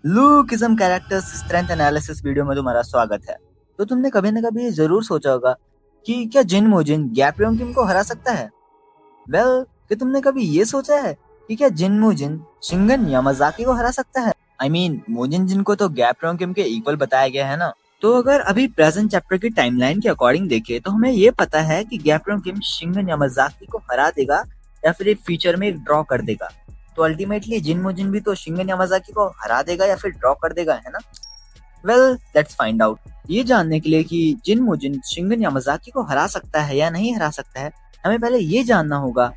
लूकिज्म characters strength analysis video में तुम्हारा स्वागत है। तो तुमने कभी न कभी जरूर सोचा होगा कि क्या जिन मोजिन गैप योंकिम को हरा सकता है। कि तुमने कभी ये सोचा है कि क्या जिन मोजिन शिंगन यामाजाकी को हरा सकता है। मोजिन जिन को तो गैप योंकिम के इक्वल बताया गया है ना। तो अगर अभी प्रेजेंट चैप्टर की टाइमलाइन के अकॉर्डिंग देखें तो हमें ये पता है कि गैप योंकिम शिंगन यामाजाकी को हरा देगा या फिर एक फ्यूचर में ड्रॉ कर देगा। तो अल्टीमेटली जिन मोजिन भी तो शिंगन यामाजाकी को हरा देगा या फिर ड्रॉ कर देगा, है ना। Let's find out. ये जानने के लिए कि जिन मोजिन शिंगन यामाजाकी को हरा सकता है या नहीं हरा सकता है, हमें पहले ये जानना होगा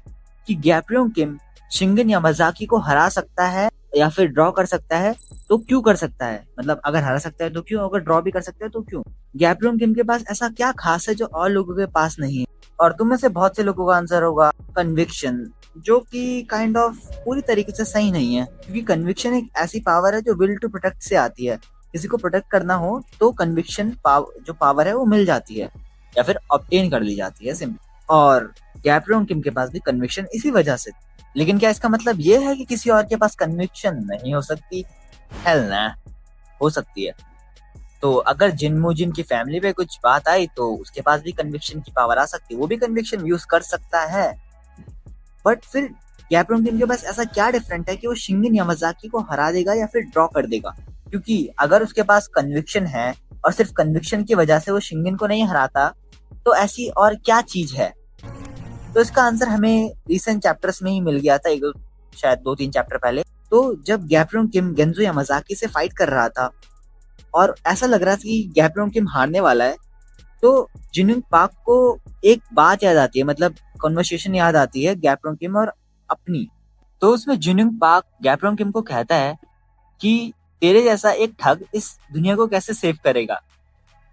कि गैप योंकिम शिंगन यामाजाकी को हरा सकता है या फिर ड्रॉ कर सकता है, तो क्यों कर सकता है। मतलब अगर हरा सकता है तो क्यों, अगर ड्रॉ भी कर सकता है तो क्यों। गैप योंकिम के पास ऐसा क्या खास है जो और लोगों के पास नहीं है। और तुम में से बहुत से लोगों का आंसर होगा कन्विक्शन, जो कि काइंड ऑफ पूरी तरीके से सही नहीं है, क्योंकि कन्विक्शन एक ऐसी पावर है जो विल टू प्रोटेक्ट से आती है। किसी को प्रोटेक्ट करना हो तो कन्विक्शन जो पावर है वो मिल जाती है या फिर ऑब्टेन कर ली जाती है सिंपल। और गैप योंकिम के पास भी कन्विक्शन इसी वजह से। लेकिन क्या इसका मतलब ये है कि किसी और के पास कन्विक्शन नहीं हो सकती? हेल ना, हो सकती है। तो अगर जिन मोजिन की फैमिली पे कुछ बात आई तो उसके पास भी कन्विक्शन की पावर आ सकती है, वो भी कन्विक्शन यूज कर सकता है। बट फिर गैप योंकिम के पास ऐसा क्या डिफरेंट है कि वो शिंगन यामाजाकी को हरा देगा या फिर ड्रॉ कर देगा। क्योंकि अगर उसके पास कन्विक्शन है और सिर्फ कन्विक्शन की वजह से वो शिंगन को नहीं हराता, तो ऐसी और क्या चीज है। तो इसका आंसर हमें रिसेंट चैप्टर्स में ही मिल गया था, शायद 2-3 चैप्टर पहले। तो जब गैप योंकिम गेंजो यामाजाकी से फाइट कर रहा था और ऐसा लग रहा था कि गैप योंकिम हारने वाला है, तो जिनयुंग पार्क को एक बात याद आती है, मतलब कन्वर्सेशन याद आती है गैप योंकिम और अपनी। तो उसमें जिनयुंग पार्क गैप योंकिम को कहता है कि तेरे जैसा एक ठग इस दुनिया को कैसे सेव करेगा।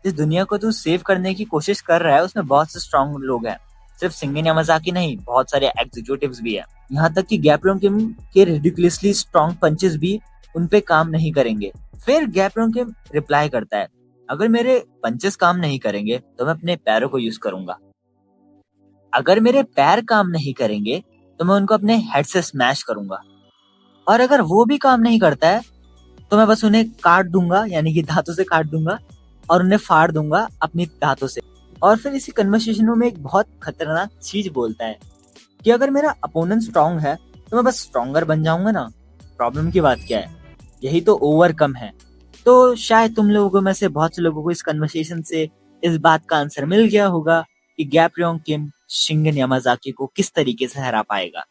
इस दुनिया को तू सेव करने की कोशिश कर रहा है, उसमें बहुत से स्ट्रॉन्ग लोग हैं, सिर्फ शिंगन यामाजाकी नहीं, बहुत सारे एग्जीक्यूटिव्स भी हैं। यहाँ तक कि गैप योंकिम के रिडिकुलसली स्ट्रॉन्ग पंचेस भी उन पे काम नहीं करेंगे। फिर गैप योंकिम रिप्लाई करता है, अगर मेरे पंचेस काम नहीं करेंगे तो मैं अपने पैरों को यूज करूंगा। अगर मेरे पैर काम नहीं करेंगे तो मैं उनको अपने हेड से स्मैश करूंगा। और अगर वो भी काम नहीं करता है तो मैं बस उन्हें काट दूंगा, यानी कि दांतों से काट दूंगा और उन्हें फाड़ दूंगा अपनी दांतों से। और फिर इसी कन्वर्सेशन में एक बहुत खतरनाक चीज बोलता है कि अगर मेरा अपोनेंट स्ट्रांग है तो मैं बस स्ट्रॉन्गर बन जाऊंगा ना। प्रॉब्लम की बात क्या है, यही तो ओवरकम है। तो शायद तुम लोगों में से बहुत से लोगों को इस कन्वर्सेशन से इस बात का आंसर मिल गया होगा कि गैप योंकिम शिंगन यामाजाकी को किस तरीके से हरा पाएगा।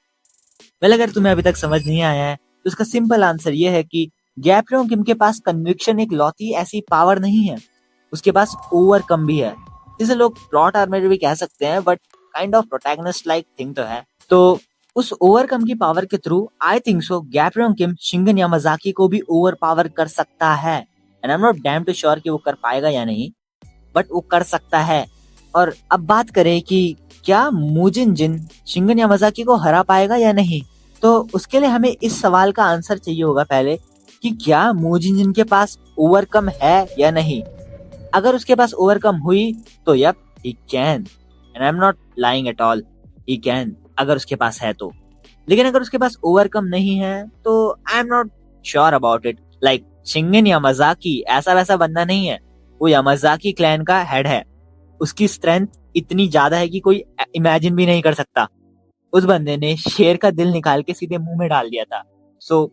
अगर तुम्हें अभी तक समझ नहीं आया है तो इसका सिंपल आंसर ये है कि गैप योंकिम के पास कन्विक्शन एक लौती ऐसी पावर नहीं है, उसके पास ओवरकम भी है, जिसे लोग प्लॉट आर्मर भी कह सकते हैं, but kind of protagonist like thing तो है। तो उस ओवरकम की पावर के through I think so gap योंकिम शिंगन यामाजाकी को भी ओवर पावर कर सकता है। And I am not damn too sure कि वो कर पाएगा या नहीं, बट वो कर सकता है। और अब बात करें कि क्या मोजिन जिन शिंगन यामाजाकी को हरा पाएगा या नहीं, तो उसके लिए हमें इस सवाल का आंसर चाहिए होगा पहले कि क्या मोजिन जिन के पास ओवरकम है या नहीं। अगर उसके पास ओवरकम हुई तो yup, he can, and I am not lying at all, he can, अगर उसके पास है तो। लेकिन अगर उसके पास ओवरकम नहीं है तो I am not sure about it. Like Shingen Yamazaki ऐसा वैसा बंदा नहीं है, वो यामाजाकी क्लैन का हेड है। उसकी स्ट्रेंथ इतनी ज्यादा है कि कोई इमेजिन भी नहीं कर सकता। उस बंदे ने शेर का दिल निकाल के सीधे मुंह में डाल दिया था। सो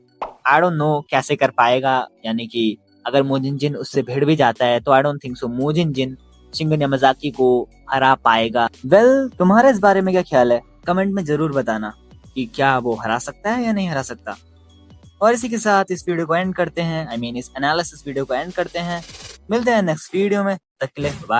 आई डोंट नो कैसे कर पाएगा, यानी कि अगर मोजिन जिन उससे भिड़ भी जाता है तो आई डोंट थिंक सो मोजिन जिन शिंगन यामाजाकी को हरा पाएगा। तुम्हारा इस बारे में क्या ख्याल है, कमेंट में जरूर बताना कि क्या वो हरा सकता है या नहीं हरा सकता। और इसी के साथ इस वीडियो को एंड करते हैं, इस एनालिसिस वीडियो को एंड करते हैं। मिलते हैं नेक्स्ट वीडियो में, तक के लिए बाय।